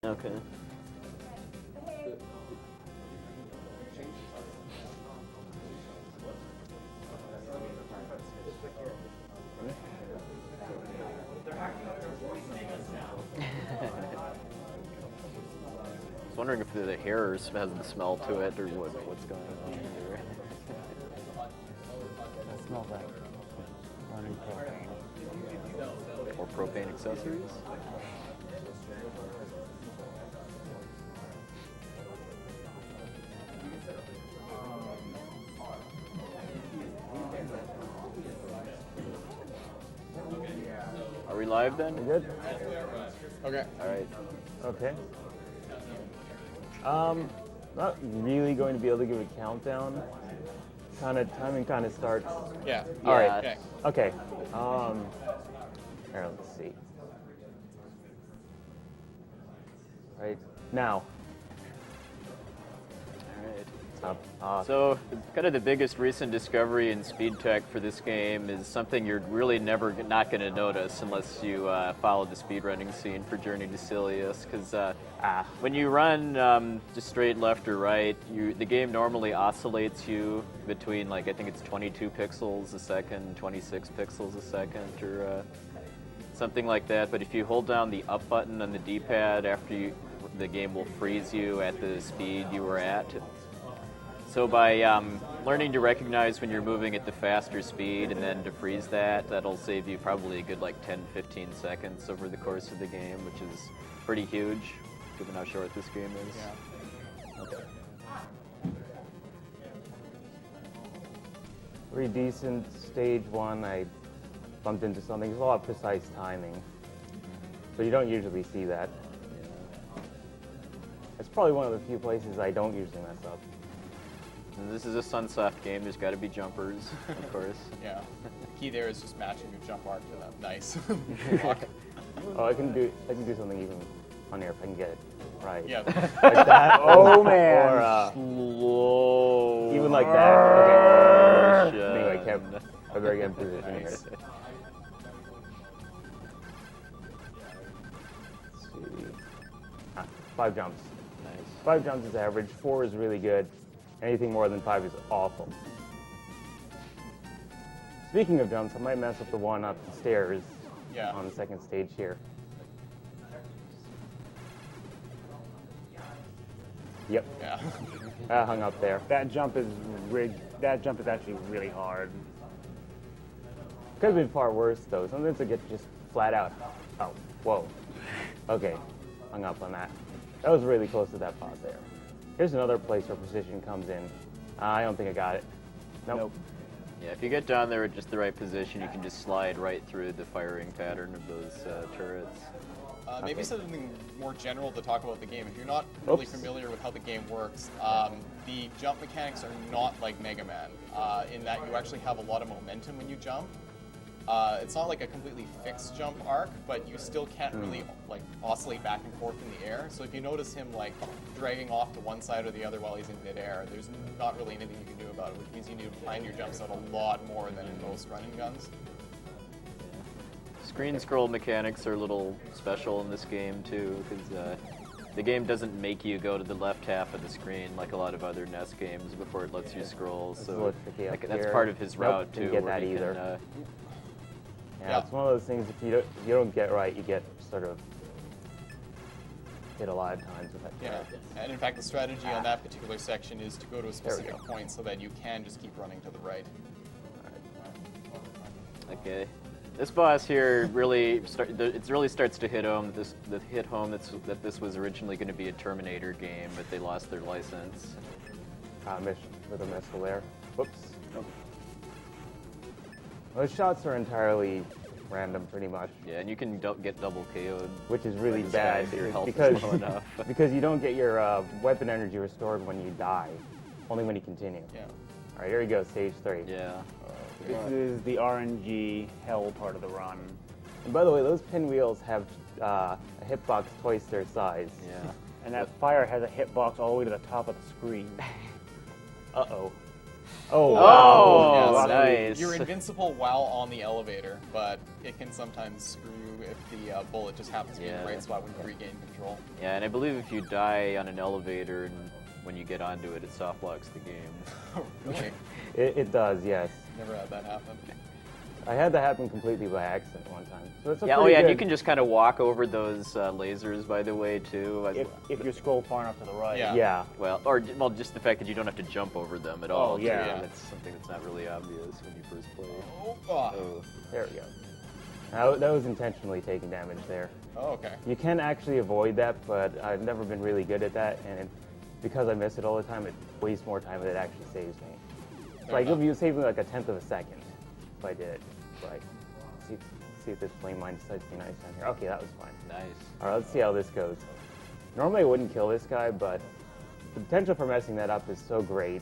Okay. I was wondering if the hair has the smell to it or what's going on here. It smells like burning propane. Or propane accessories? Are we live then? You good? Okay. All right. Okay. Not really going to be able to give a countdown. Timing kind of starts. Yeah. All right. Okay. Okay. Here, let's see. Right now. All right. Up. So, kind of the biggest recent discovery in speed tech for this game is something you're really never not going to notice unless you follow the speedrunning scene for Journey to Silius. Because when you run just straight left or right, the game normally oscillates you between, like, I think it's 22 pixels a second, 26 pixels a second, or something like that. But if you hold down the up button on the D-pad the game will freeze you at the speed you were at. So by learning to recognize when you're moving at the faster speed and then to freeze that'll save you probably a good like 10-15 seconds over the course of the game, which is pretty huge given how short this game is. Yeah. Okay. Pretty decent. Stage 1, I bumped into something. There's a lot of precise timing. But you don't usually see that. It's probably one of the few places I don't usually mess up. And this is a Sunsoft game. There's got to be jumpers, of course. Yeah. The key there is just matching your jump arc to that. Nice. Oh, I can do something even funnier if I can get it right. Yeah. Like that. Oh, man. Or Slow. even like that. Okay. motion. Anyway, I better get in position here. Nice. Let's see. 5 jumps. Nice. 5 jumps is average. 4 is really good. Anything more than 5 is awful. Speaking of jumps, I might mess up the one up the stairs on the second stage here. Yep. Yeah. I hung up there. That jump is actually really hard. Could have been far worse though. Sometimes I get just flat out. Oh, whoa. Okay, hung up on that. That was really close to that pot there. Here's another place where precision comes in. I don't think I got it. Nope. Yeah, if you get down there at just the right position, you can just slide right through the firing pattern of those turrets. Maybe something more general to talk about the game. If you're not really familiar with how the game works, the jump mechanics are not like Mega Man in that you actually have a lot of momentum when you jump. It's not like a completely fixed jump arc, but you still can't really like oscillate back and forth in the air. So if you notice him like dragging off to one side or the other while he's in midair, there's not really anything you can do about it, which means you need to plan your jumps out a lot more than in most running guns. Screen scroll mechanics are a little special in this game too, because the game doesn't make you go to the left half of the screen like a lot of other NES games before it lets you scroll. So that's part of his route too. Didn't get that either. Yeah, it's one of those things. If you don't get right, you get sort of hit a lot of times with that. Yeah, and in fact, the strategy on that particular section is to go to a specific point so that you can just keep running to the right. Okay. This boss here really starts to hit home. That this was originally going to be a Terminator game, but they lost their license. Missed with a missile there. Whoops. Nope. Those shots are entirely random, pretty much. Yeah, and you can get double KO'd, which is really bad your health because is low enough. because you don't get your weapon energy restored when you die, only when you continue. Yeah. All right, here we go, stage 3. Yeah. This is the RNG hell part of the run. And by the way, those pinwheels have a hitbox twice their size. Yeah. And that fire has a hitbox all the way to the top of the screen. Uh-oh. Oh, Oh, wow. Yeah, so nice. You're invincible while on the elevator, but it can sometimes screw you if the bullet just happens to be in the Yeah. right spot when you regain control. Yeah, and I believe if you die on an elevator and when you get onto it, it soft locks the game. Really? It does, yes. Never had that happen. I had that happen completely by accident one time. So it's a Yeah, oh pretty yeah, and good- you can just kind of walk over those lasers, by the way, too. If you scroll far enough to the right. Yeah. Yeah. Well, just the fact that you don't have to jump over them at all. Oh, yeah. too. Yeah. That's something that's not really obvious when you first play. Oh, There we go. That was intentionally taking damage there. oh okay. You can actually avoid that, but I've never been really good at that, and because I miss it all the time, it wastes more time than it actually saves me. It's like, enough. it'll be saving like a tenth of a second if I did it. Like, see if this flame mine decides to be nice down here. Okay, that was fine. Nice. All right, let's see how this goes. Normally I wouldn't kill this guy, but the potential for messing that up is so great,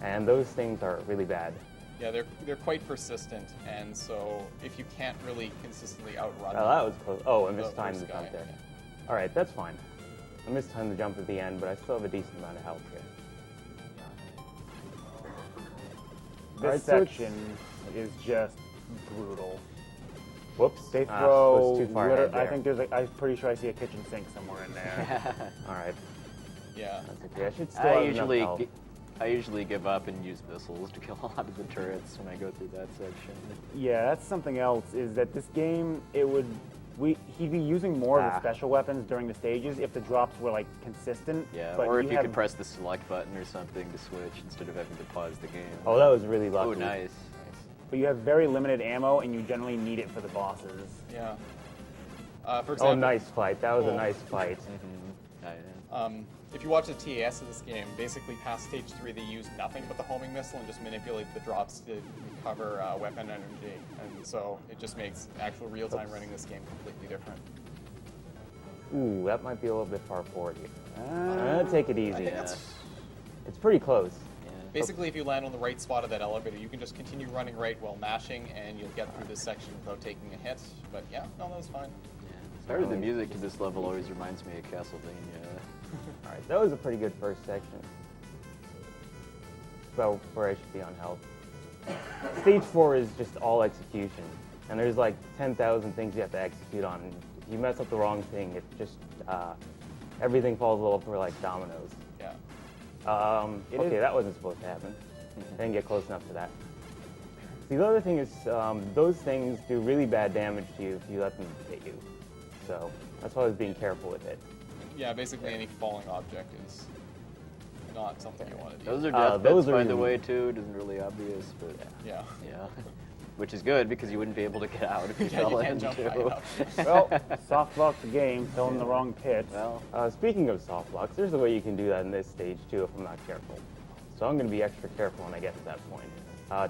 and those things are really bad. Yeah, they're quite persistent, and so if you can't really consistently outrun Oh, that was close. Oh, I the missed time first the jump guy, there. yeah. All right, that's fine. I missed time the jump at the end, but I still have a decent amount of health here. This Alright, so it's- section is just brutal. Whoops. They Ah, throw. was too far ahead I there. think there's. I'm pretty sure I see a kitchen sink somewhere in there. All right, Yeah. that's okay. I should still have enough health. I usually give up and use missiles to kill a lot of the turrets when I go through that section. Yeah, that's something else. Is that this game? He'd be using more of the special weapons during the stages if the drops were like consistent. Yeah, but or if you have- could press the select button or something to switch instead of having to pause the game. Oh, that was really lucky. Oh, nice. But you have very limited ammo, and you generally need it for the bosses. Yeah. For Oh, example, nice fight. That was a Oh. nice fight. If you watch the TAS of this game, basically past stage 3, they use nothing but the homing missile and just manipulate the drops to recover weapon energy, and so it just makes actual real-time running this game completely different. Ooh, that might be a little bit far forward here. I'm gonna take it easy. Yeah. It's pretty close. Yeah. Basically, if you land on the right spot of that elevator, you can just continue running right while mashing, and you'll get through this section without taking a hit. But yeah, no, that was fine. Part of the music to this level always reminds me of Castlevania. All right, that was a pretty good first section. About where I should be on health. Stage 4 is just all execution, and there's like 10,000 things you have to execute on. If you mess up the wrong thing, it just everything falls a little for like dominoes. Yeah. Okay, that wasn't supposed to happen. I didn't get close enough to that. See, the other thing is those things do really bad damage to you if you let them hit you. So that's why I was being careful with it. Yeah, basically any falling object is not something you want to do. Those are death those bits, are by the even- way, too. It isn't really obvious, but Yeah. yeah. Which is good because you wouldn't be able to get out if you Yeah, fell you in, can't jump high too. enough. Well, soft lock the game, fell in the wrong pit. Well, Speaking of soft blocks, there's a way you can do that in this stage too if I'm not careful. So I'm going to be extra careful when I get to that point.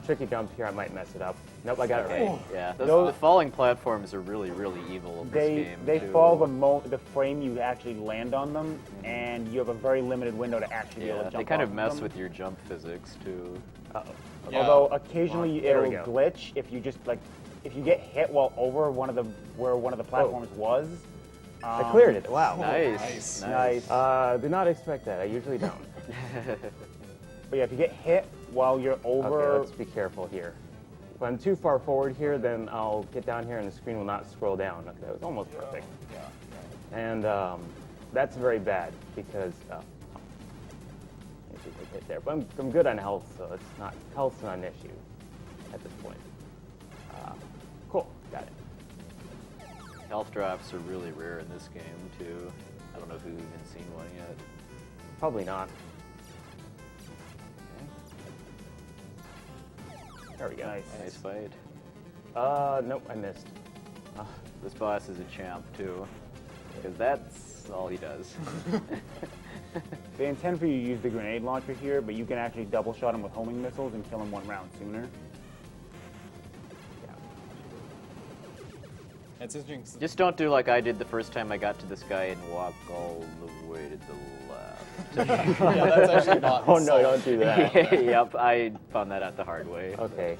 Tricky jump here, I might mess it up. Nope, I got it right. yeah. Those- The falling platforms are really, really evil in this game. They too. fall the frame you actually land on them, and you have a very limited window to actually be able Yeah, to jump they kind of off mess them. with your jump physics, too. Yeah. Although occasionally There it'll we go. glitch if you just if you get hit while over where one of the platforms was. I cleared it. Wow. Nice. Nice. Did not expect that. I usually don't. But yeah, if you get hit while you're over, Okay, let's be careful here. If I'm too far forward here, then I'll get down here and the screen will not scroll down. Okay, that was almost perfect. Yeah. And that's very bad because I should take hit there. But I'm good on health, so health's not an issue at this point. Cool, got it. Health drops are really rare in this game, too. I don't know if we've even seen one yet. Probably not. There we go. Nice fight. Nope, I missed. This boss is a champ, too. Because that's all he does. they intend for you to use the grenade launcher here, but you can actually double shot him with homing missiles and kill him one round sooner. It's interesting. Just don't do like I did the first time I got to this guy and walk all the way to the left. Yeah, that's actually not. Oh no, don't do that. Yep, I found that out the hard way. Okay,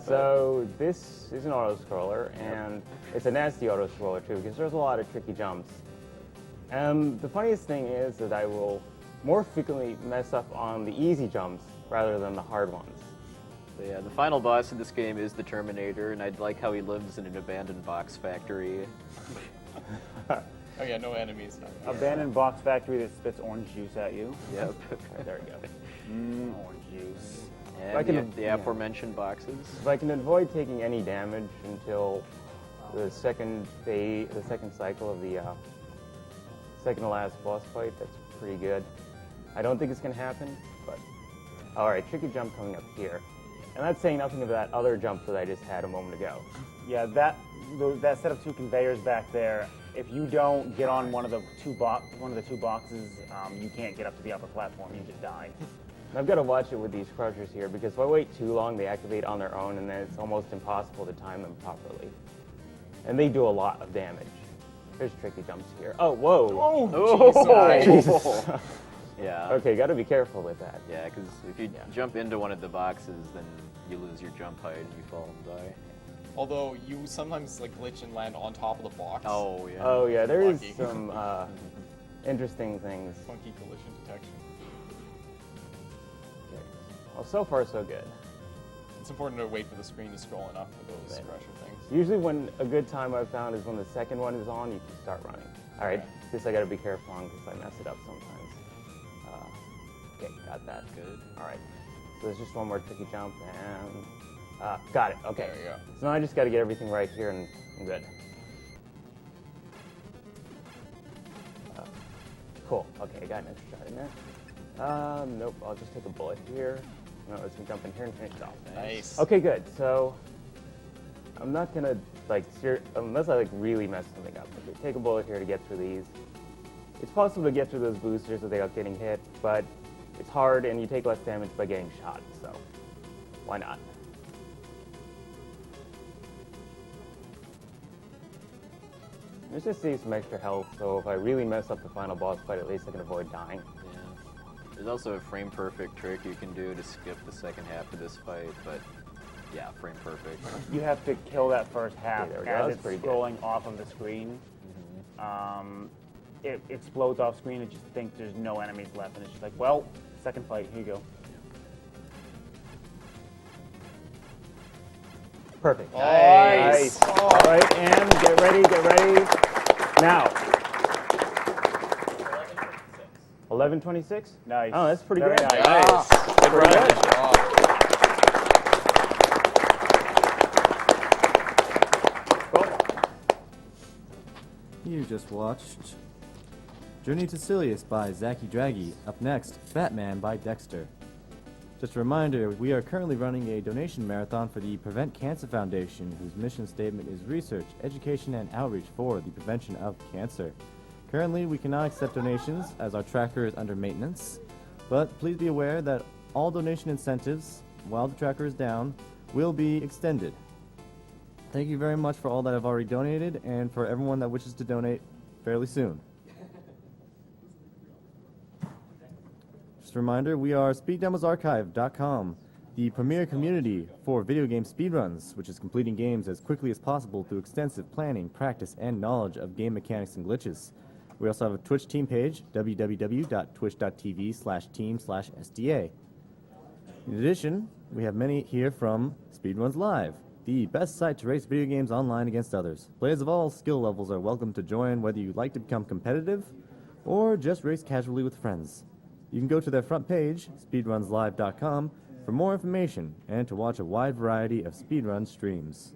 so this is an auto-scroller, and it's a nasty auto-scroller too, because there's a lot of tricky jumps. And the funniest thing is that I will more frequently mess up on the easy jumps rather than the hard ones. So yeah, the final boss of this game is the Terminator, and I'd like how he lives in an abandoned box factory. Oh yeah, no enemies. Abandoned box factory that spits orange juice at you. Yep. There we go. Orange juice. And the aforementioned boxes. If I can avoid taking any damage until the second cycle of the second to last boss fight, that's pretty good. I don't think it's going to happen, but... Alright, tricky jump coming up here. And that's saying nothing of that other jump that I just had a moment ago. Yeah, that set of two conveyors back there, if you don't get on one of the two boxes, you can't get up to the upper platform, you just die. I've got to watch it with these crushers here, because if I wait too long, they activate on their own, and then it's almost impossible to time them properly. And they do a lot of damage. There's tricky jumps here. Oh, whoa! Oh, Jesus. Yeah. Okay, got to be careful with that. Yeah, because if you jump into one of the boxes, then you lose your jump height and you fall and die. Although you sometimes like glitch and land on top of the box. Oh yeah. Oh yeah, there is Lucky. some interesting things. Funky collision detection. Okay. Well, so far so good. It's important to wait for the screen to scroll enough for those crusher things. Usually when a good time I've found is when the second one is on, you can start running. All right, this I got to be careful on because I mess it up sometimes. Okay, got that. Good. All right, so there's just one more tricky jump and got it. Okay. There you go. So now I just got to get everything right here and I'm good. Cool. Okay, I got an extra shot in there. Nope. I'll just take a bullet here. No, let's jump in here and finish it off. Nice. Okay, good. So I'm not gonna unless I really mess something up. Okay, take a bullet here to get through these. It's possible to get through those boosters without getting hit, but it's hard and you take less damage by getting shot. So why not? Let's just save some extra health, so if I really mess up the final boss fight, at least I can avoid dying. Yeah. There's also a frame perfect trick you can do to skip the second half of this fight, but yeah, frame perfect. You have to kill that first half Okay, there we go. as That's it's pretty good. scrolling off of the screen. It explodes off screen. It just thinks there's no enemies left, and it's just like, well, second fight. Here you go. Perfect. Nice. All right, and get ready. Now. 11:26. Nice. Oh, that's pretty Very good. nice. Good run. Good job. You just watched Journey to Silius by ZakkyDraggy. Up next, Fat Man by Dexter. Just a reminder, we are currently running a donation marathon for the Prevent Cancer Foundation, whose mission statement is research, education, and outreach for the prevention of cancer. Currently, we cannot accept donations as our tracker is under maintenance, but please be aware that all donation incentives, while the tracker is down, will be extended. Thank you very much for all that have already donated and for everyone that wishes to donate fairly soon. Just a reminder, we are SpeedDemosArchive.com, the premier community for video game speedruns, which is completing games as quickly as possible through extensive planning, practice, and knowledge of game mechanics and glitches. We also have a Twitch team page, www.twitch.tv/team/SDA. In addition, we have many here from Speedruns Live, the best site to race video games online against others. Players of all skill levels are welcome to join, whether you'd like to become competitive or just race casually with friends. You can go to their front page, speedrunslive.com, for more information and to watch a wide variety of speedrun streams.